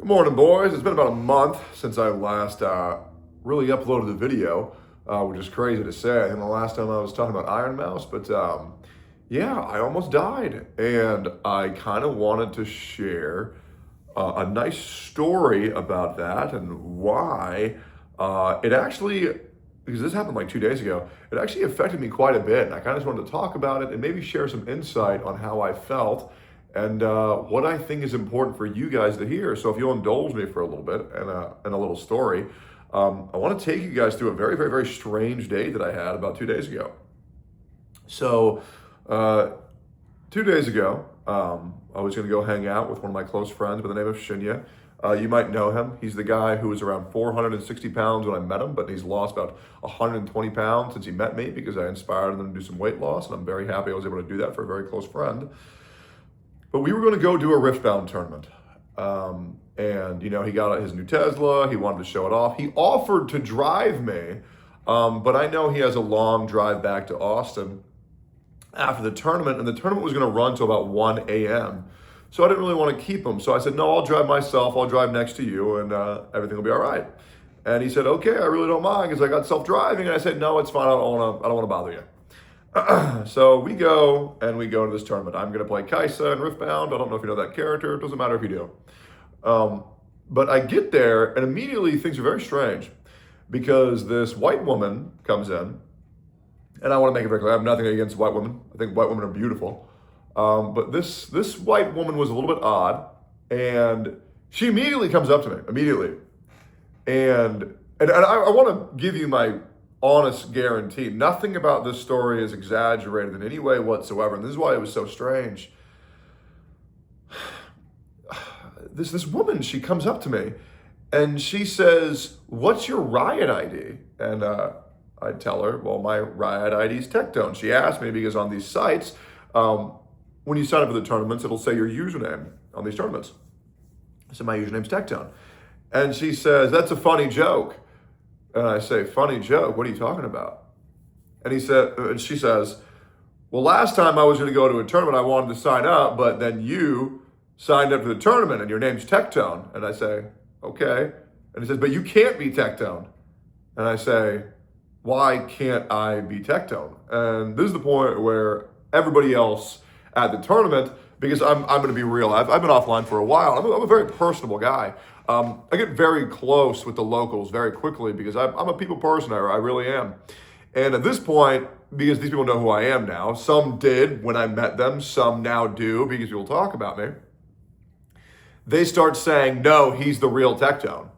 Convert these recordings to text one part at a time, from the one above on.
Good morning, boys. It's been about a month since I last really uploaded the video, which is crazy to say. I think the last time I was talking about Iron Mouse, but yeah, I almost died. And I kind of wanted to share a nice story about that and why it actually, because this happened like 2 days ago, it actually affected me quite a bit. And I kind of just wanted to talk about it and maybe share some insight on how I felt and what I think is important for you guys to hear. So if you'll indulge me for a little bit and a little story, I want to take you guys through a very, very, very strange day that I had about 2 days ago. So 2 days ago, I was going to go hang out with one of my close friends by the name of Shinya. You might know him. He's the guy who was around 460 pounds when I met him, but he's lost about 120 pounds since he met me because I inspired him to do some weight loss, and I'm very happy I was able to do that for a very close friend. But we were going to go do a Riftbound tournament. And, you know, he got his new Tesla. He wanted to show it off. He offered to drive me, but I know he has a long drive back to Austin after the tournament, and the tournament was going to run till about 1 a.m. So I didn't really want to keep him. So I said, no, I'll drive myself. I'll drive next to you, and everything will be all right. And he said, okay, I really don't mind because I got self-driving. And I said, no, it's fine. I don't want to bother you. So we go to this tournament. I'm going to play Kaisa and Riftbound. I don't know if you know that character. It doesn't matter if you do. But I get there and immediately things are very strange because this white woman comes in, and I want to make it very clear, I have nothing against white women. I think white women are beautiful. But this white woman was a little bit odd, and she immediately comes up to me, immediately. And I want to give you my honest guarantee. Nothing about this story is exaggerated in any way whatsoever. And this is why it was so strange. This woman, she comes up to me and she says, what's your riot ID? And I tell her, well, my riot ID is Tectone. She asked me because on these sites, when you sign up for the tournaments, it'll say your username on these tournaments. I said, my username's Tectone. And she says, that's a funny joke. And I say, funny joke, what are you talking about? And she says, well, last time I was going to go to a tournament, I wanted to sign up, but then you signed up for the tournament and your name's Tectone. And I say, okay. And he says, but you can't be Tectone. And I say, why can't I be Tectone? And this is the point where everybody else at the tournament, because I'm going to be real, I've been offline for a while. I'm a very personable guy. I get very close with the locals very quickly because I'm a people person. I really am. And at this point, because these people know who I am now, some did when I met them, some now do because people talk about me. They start saying, no, he's the real Tectone.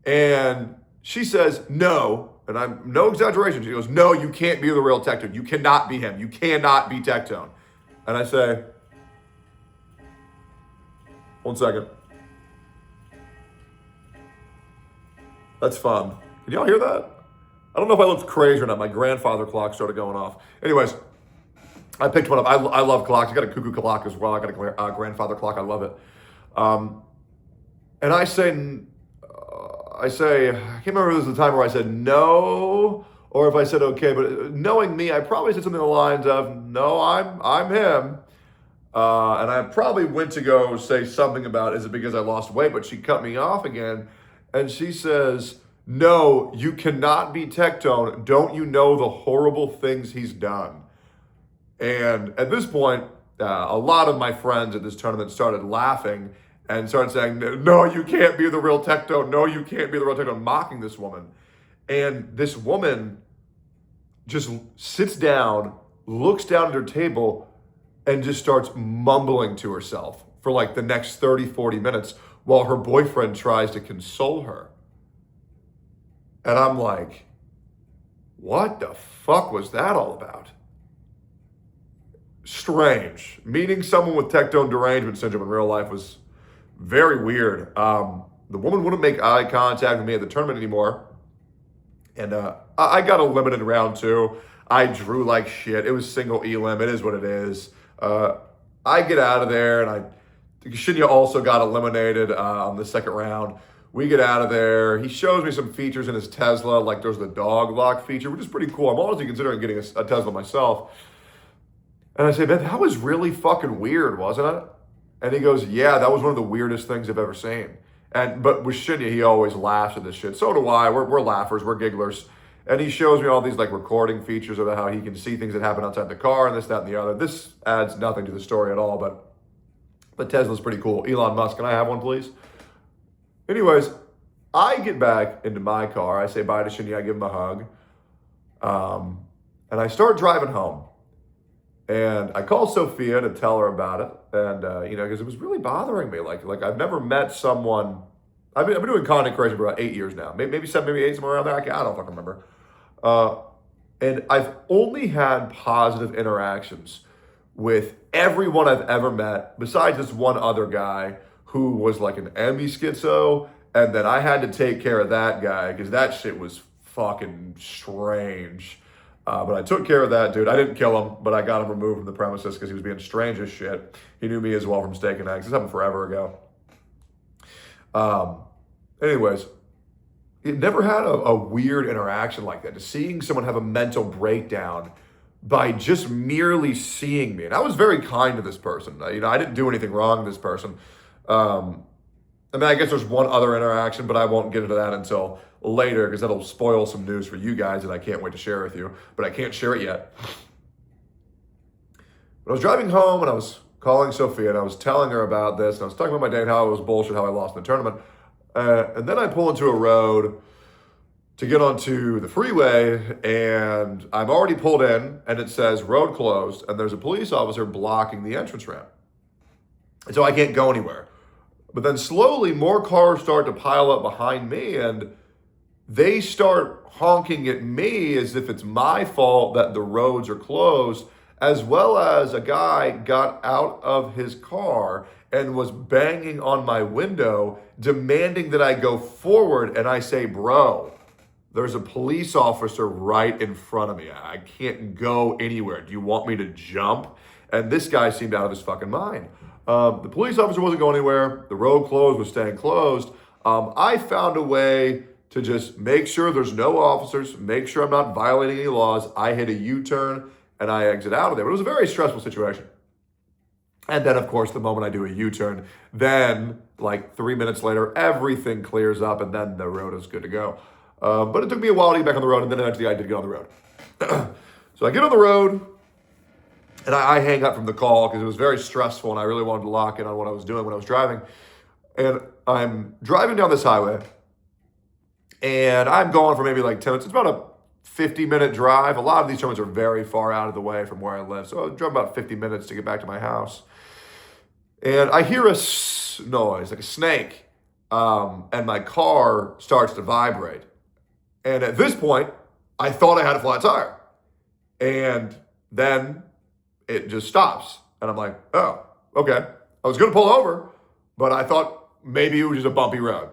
And she says, no, and I'm no exaggeration. She goes, no, you can't be the real Tectone. You cannot be him. You cannot be Tectone. And I say, 1 second. That's fun. Can y'all hear that? I don't know if I looked crazy or not. My grandfather clock started going off. Anyways, I picked one up. I love clocks. I got a cuckoo clock as well. I got a grandfather clock. I love it. And I can't remember if this was the time where I said no, or if I said okay, but knowing me, I probably said something along the lines of, no, I'm him. And I probably went to go say something about, is it because I lost weight? But she cut me off again. And she says, no, you cannot be Tectone. Don't you know the horrible things he's done? And at this point, a lot of my friends at this tournament started laughing and started saying, no, you can't be the real Tectone. No, you can't be the real Tectone, mocking this woman. And this woman just sits down, looks down at her table, and just starts mumbling to herself for like the next 30, 40 minutes while her boyfriend tries to console her. And I'm like, what the fuck was that all about? Strange. Meeting someone with Tectone derangement syndrome in real life was very weird. The woman wouldn't make eye contact with me at the tournament anymore. And I got eliminated in round 2. I drew like shit. It was single elim. It is what it is. I get out of there, and Shinya also got eliminated on the second round. We get out of there. He shows me some features in his Tesla, like there's the dog lock feature, which is pretty cool. I'm honestly considering getting a Tesla myself. And I say, man, that was really fucking weird, wasn't it? And he goes, yeah, that was one of the weirdest things I've ever seen. But with Shinya, he always laughs at this shit. So do I. We're laughers. We're gigglers. And he shows me all these like recording features about how he can see things that happen outside the car and this, that, and the other. This adds nothing to the story at all, but Tesla's pretty cool. Elon Musk, can I have one, please? Anyways, I get back into my car. I say bye to Shinya. I give him a hug. And I start driving home. And I call Sophia to tell her about it. And, because it was really bothering me. Like I've never met someone. I've been doing content creation for about 8 years now. Maybe 7, maybe 8, somewhere around there. I don't fucking remember. And I've only had positive interactions with everyone I've ever met, besides this one other guy who was like an ambi-schizo. And then I had to take care of that guy because that shit was fucking strange. But I took care of that dude. I didn't kill him, but I got him removed from the premises because he was being strange as shit. He knew me as well from Steak and Eggs. This happened forever ago. Anyways, it never had a weird interaction like that. Just seeing someone have a mental breakdown by just merely seeing me. And I was very kind to this person. I didn't do anything wrong to this person. I guess there's one other interaction, but I won't get into that until later because that'll spoil some news for you guys that I can't wait to share with you, but I can't share it yet. But I was driving home and I was calling Sophia and I was telling her about this and I was talking about my day and how it was bullshit, how I lost in the tournament. And then I pull into a road to get onto the freeway and I'm already pulled in and it says road closed and there's a police officer blocking the entrance ramp. And so I can't go anywhere. But then slowly more cars start to pile up behind me and they start honking at me as if it's my fault that the roads are closed, as well as a guy got out of his car and was banging on my window, demanding that I go forward. And I say, bro, there's a police officer right in front of me. I can't go anywhere. Do you want me to jump? And this guy seemed out of his fucking mind. The police officer wasn't going anywhere. The road closed was staying closed. I found a way to just make sure there's no officers, make sure I'm not violating any laws. I hit a U-turn and I exit out of there. But it was a very stressful situation. And then, of course, the moment I do a U-turn, then like 3 minutes later, everything clears up and then the road is good to go. But it took me a while to get back on the road and then eventually I did get on the road. So I get on the road and I hang up from the call because it was very stressful and I really wanted to lock in on what I was doing when I was driving. And I'm driving down this highway and I'm going for maybe like 10 minutes. It's about a 50-minute drive. A lot of these tournaments are very far out of the way from where I live. So I drove about 50 minutes to get back to my house. And I hear a noise, like a snake, and my car starts to vibrate. And at this point, I thought I had a flat tire. And then it just stops. And I'm like, oh, okay. I was going to pull over, but I thought maybe it was just a bumpy road.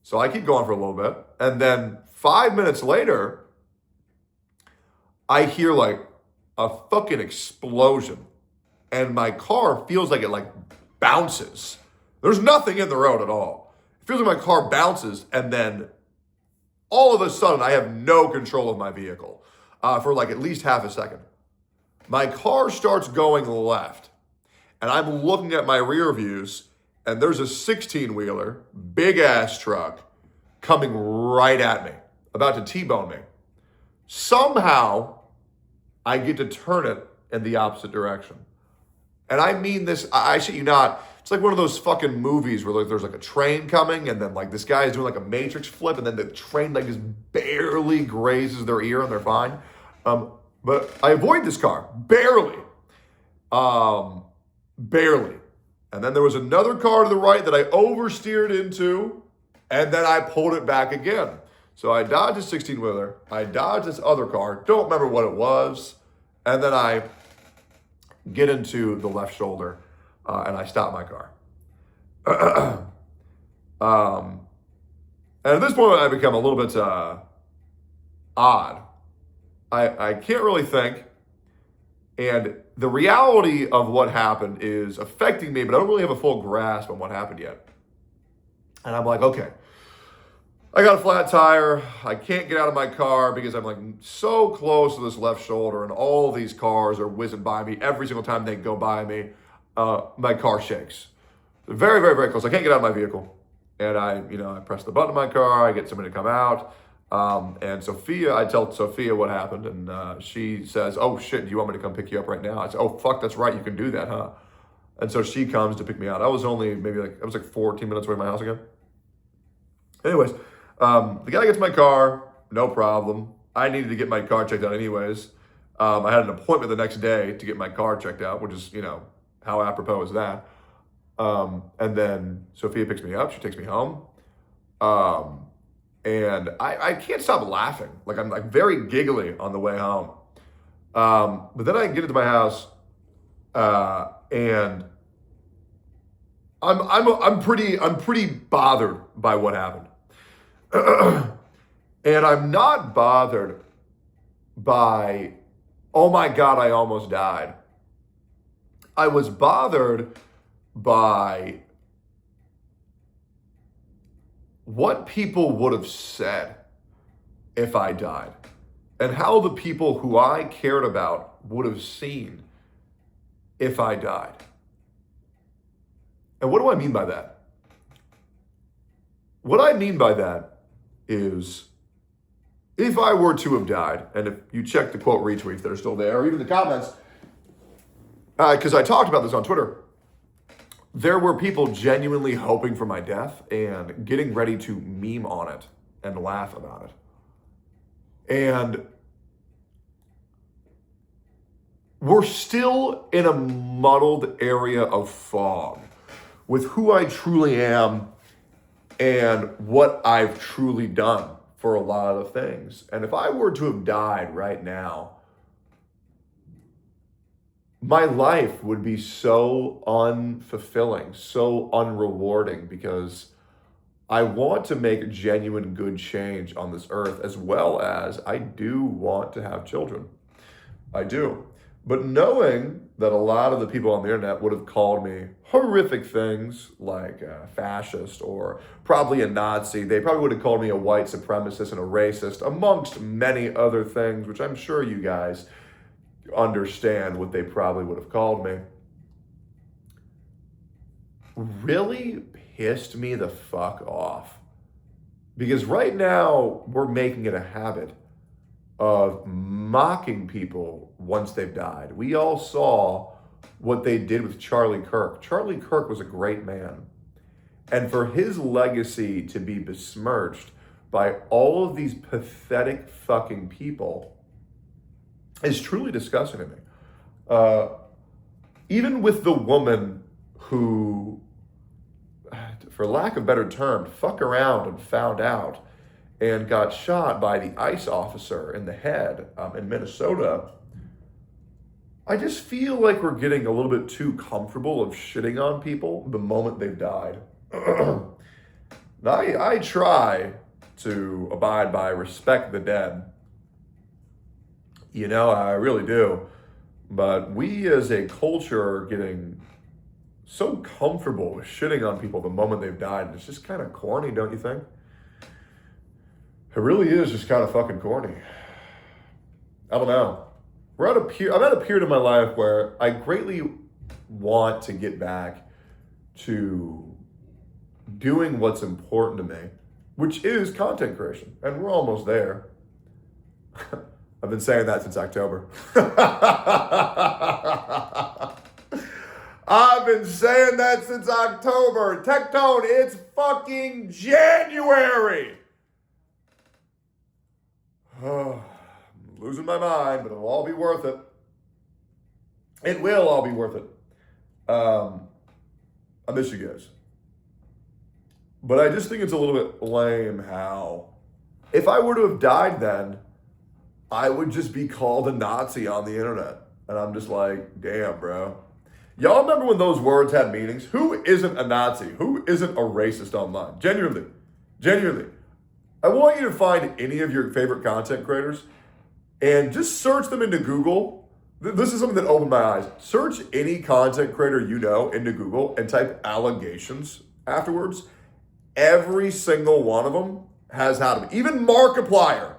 So I keep going for a little bit. And then 5 minutes later, I hear like a fucking explosion. And my car feels like it like bounces. There's nothing in the road at all. It feels like my car bounces and then all of a sudden I have no control of my vehicle for like at least half a second. My car starts going left and I'm looking at my rear views and there's a 16-wheeler, big ass truck coming right at me, about to T-bone me. Somehow I get to turn it in the opposite direction. And I mean this, I shit you not, it's like one of those fucking movies where like there's like a train coming and then like this guy is doing like a matrix flip and then the train like just barely grazes their ear and they're fine. But I avoid this car, barely. Barely. And then there was another car to the right that I oversteered into and then I pulled it back again. So I dodged a 16-wheeler, I dodged this other car, don't remember what it was, and then I get into the left shoulder and I stop my car. And at this point I become a little bit odd. I can't really think. And the reality of what happened is affecting me, but I don't really have a full grasp on what happened yet. And I'm like, okay, I got a flat tire. I can't get out of my car because I'm like so close to this left shoulder and all these cars are whizzing by me. Every single time they go by me, my car shakes. Very, very, very close. I can't get out of my vehicle. And I press the button in my car, I get somebody to come out. And I tell Sophia what happened, and she says, "Oh shit, do you want me to come pick you up right now?" I said, "Oh fuck, that's right, you can do that, huh?" And so she comes to pick me out. I was 14 minutes away from my house again. Anyways, the guy gets my car, no problem. I needed to get my car checked out anyways. I had an appointment the next day to get my car checked out, which is, how apropos is that? And then Sophia picks me up. She takes me home. And I can't stop laughing. Like I'm like very giggly on the way home. But then I get into my house, and I'm pretty bothered by what happened. And I'm not bothered by, oh my God, I almost died. I was bothered by what people would have said if I died, and how the people who I cared about would have seen if I died. And what do I mean by that? What I mean by that is, if I were to have died, and if you check the quote retweets that are still there, or even the comments, because I talked about this on Twitter, there were people genuinely hoping for my death and getting ready to meme on it and laugh about it. And we're still in a muddled area of fog with who I truly am and what I've truly done for a lot of things. And if I were to have died right now, my life would be so unfulfilling, so unrewarding, because I want to make genuine good change on this earth, as well as I do want to have children. I do. But knowing that a lot of the people on the internet would have called me horrific things like a fascist or probably a Nazi, they probably would have called me a white supremacist and a racist, amongst many other things, which I'm sure you guys understand what they probably would have called me, really pissed me the fuck off. Because right now, we're making it a habit of mocking people once they've died. We all saw what they did with Charlie Kirk. Charlie Kirk was a great man. And for his legacy to be besmirched by all of these pathetic fucking people is truly disgusting to me. Even with the woman who, for lack of a better term, fuck around and found out and got shot by the ICE officer in the head in Minnesota, I just feel like we're getting a little bit too comfortable of shitting on people the moment they've died. I try to abide by respect the dead. I really do. But we as a culture are getting so comfortable with shitting on people the moment they've died. And it's just kind of corny, don't you think? It really is just kind of fucking corny. I don't know. I'm at a period in my life where I greatly want to get back to doing what's important to me, which is content creation. And we're almost there. I've been saying that since October. I've been saying that since October. Tectone, it's fucking January. I'm losing my mind, but it'll all be worth it. It will all be worth it. I miss you guys. But I just think it's a little bit lame how, if I were to have died then, I would just be called a Nazi on the internet. And I'm just like, damn, bro. Y'all remember when those words had meanings? Who isn't a Nazi? Who isn't a racist online? Genuinely. I want you to find any of your favorite content creators and just search them into Google. This is something that opened my eyes. Search any content creator you know into Google and type allegations afterwards. Every single one of them has had them. Even Markiplier.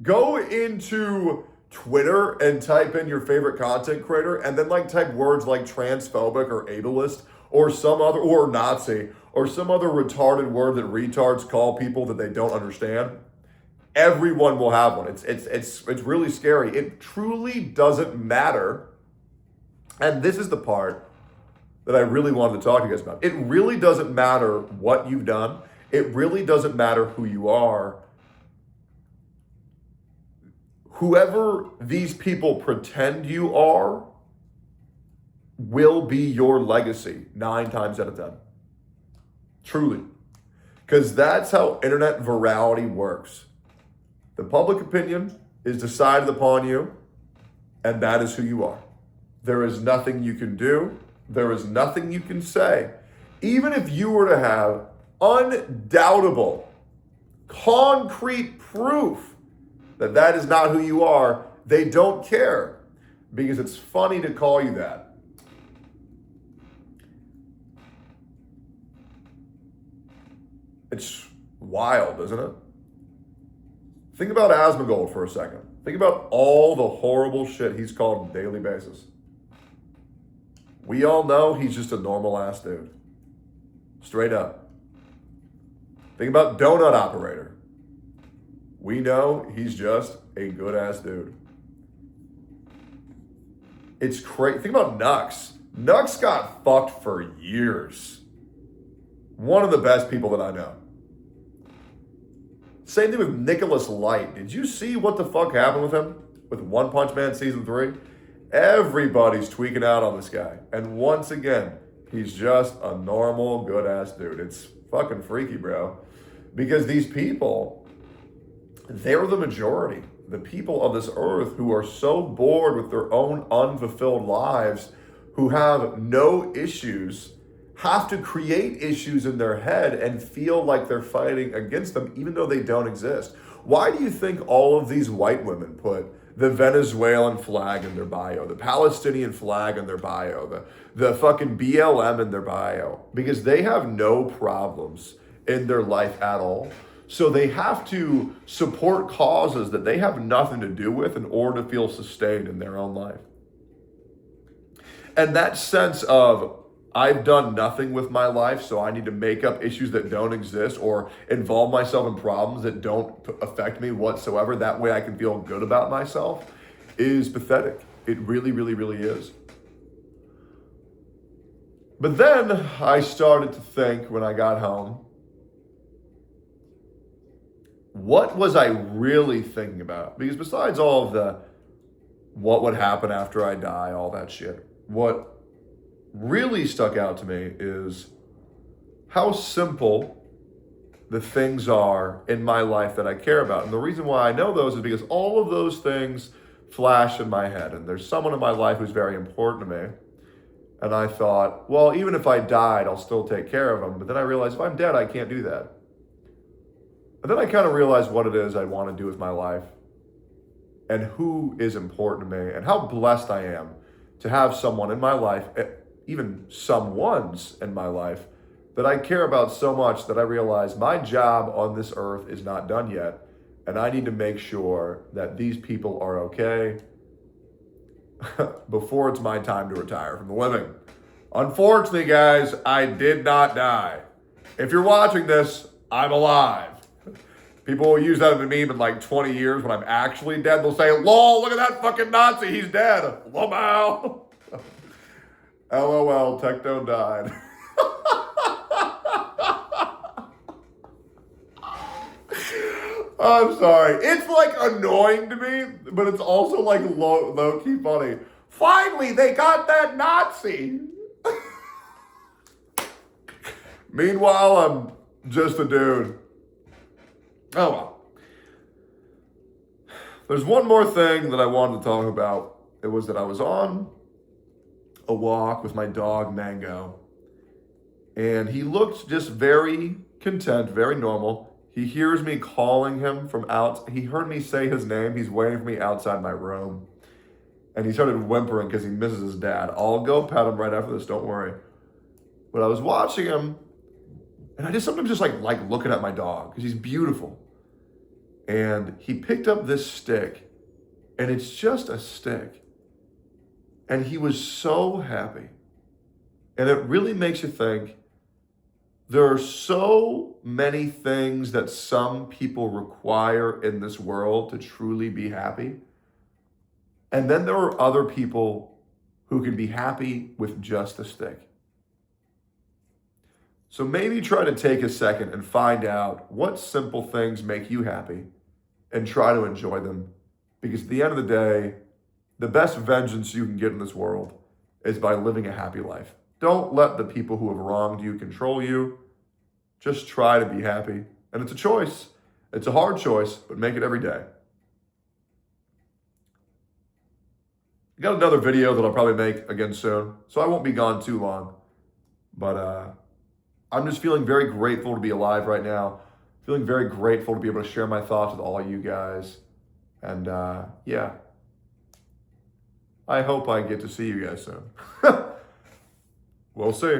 Go into Twitter and type in your favorite content creator and then type words like transphobic or ableist or some other, or Nazi, or some other retarded word that retards call people that they don't understand. Everyone will have one. It's really scary. It truly doesn't matter. And this is the part that I really wanted to talk to you guys about. It really doesn't matter what you've done. It really doesn't matter who you are. Whoever these people pretend you are will be your legacy 9 times out of 10. Truly. Because that's how internet virality works. The public opinion is decided upon you, and that is who you are. There is nothing you can do. There is nothing you can say. Even if you were to have undoubtable, concrete proof that that is not who you are, they don't care because it's funny to call you that. It's wild, isn't it? Think about Asmongold for a second. Think about all the horrible shit he's called on a daily basis. We all know he's just a normal ass dude. Straight up. Think about Donut Operator. We know he's just a good ass dude. It's crazy. Think about Nux. Nux got fucked for years. One of the best people that I know. Same thing with Nicholas Light. Did you see what the fuck happened with him? With One Punch Man Season 3? Everybody's tweaking out on this guy. And once again, he's just a normal, good-ass dude. It's fucking freaky, bro. Because these people, they're the majority. The people of this earth who are so bored with their own unfulfilled lives, who have no issues, have to create issues in their head and feel like they're fighting against them even though they don't exist. Why do you think all of these white women put the Venezuelan flag in their bio, the Palestinian flag in their bio, the fucking BLM in their bio? Because they have no problems in their life at all. So they have to support causes that they have nothing to do with in order to feel sustained in their own life. And that sense of, I've done nothing with my life, so I need to make up issues that don't exist or involve myself in problems that don't affect me whatsoever. That way I can feel good about myself is pathetic. It really, really, really is. But then I started to think when I got home, what was I really thinking about? Because besides all of the what would happen after I die, all that shit, what really stuck out to me is how simple the things are in my life that I care about. And the reason why I know those is because all of those things flash in my head. And there's someone in my life who's very important to me. And I thought, well, even if I died, I'll still take care of them. But then I realized if I'm dead, I can't do that. And then I kind of realized what it is I want to do with my life and who is important to me and how blessed I am to have someone in my life, even some ones in my life, that I care about so much that I realize my job on this earth is not done yet. And I need to make sure that these people are okay before it's my time to retire from the living. Unfortunately, guys, I did not die. If you're watching this, I'm alive. People will use that in a meme in like 20 years when I'm actually dead. They'll say, lol, look at that fucking Nazi, he's dead. Lol. LOL, Tectone died. I'm sorry. It's like annoying to me, but it's also like low-key funny. Finally, they got that Nazi. Meanwhile, I'm just a dude. Oh well. There's one more thing that I wanted to talk about. It was that I was on a walk with my dog Mango, and he looked just very content, very normal. He hears me calling him from out. He heard me say his name. He's waiting for me outside my room, and he started whimpering because he misses his dad. I'll go pet him right after this. Don't worry. But I was watching him, and I just sometimes just like looking at my dog because he's beautiful. And he picked up this stick, and it's just a stick. And he was so happy. And it really makes you think there are so many things that some people require in this world to truly be happy. And then there are other people who can be happy with just a stick. So maybe try to take a second and find out what simple things make you happy and try to enjoy them. Because at the end of the day, the best vengeance you can get in this world is by living a happy life. Don't let the people who have wronged you control you. Just try to be happy. And it's a choice. It's a hard choice, but make it every day. I got another video that I'll probably make again soon, so I won't be gone too long. But I'm just feeling very grateful to be alive right now. Feeling very grateful to be able to share my thoughts with all you guys. And yeah, I hope I get to see you guys soon. We'll see.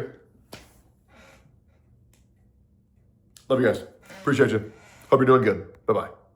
Love you guys. Appreciate you. Hope you're doing good. Bye-bye.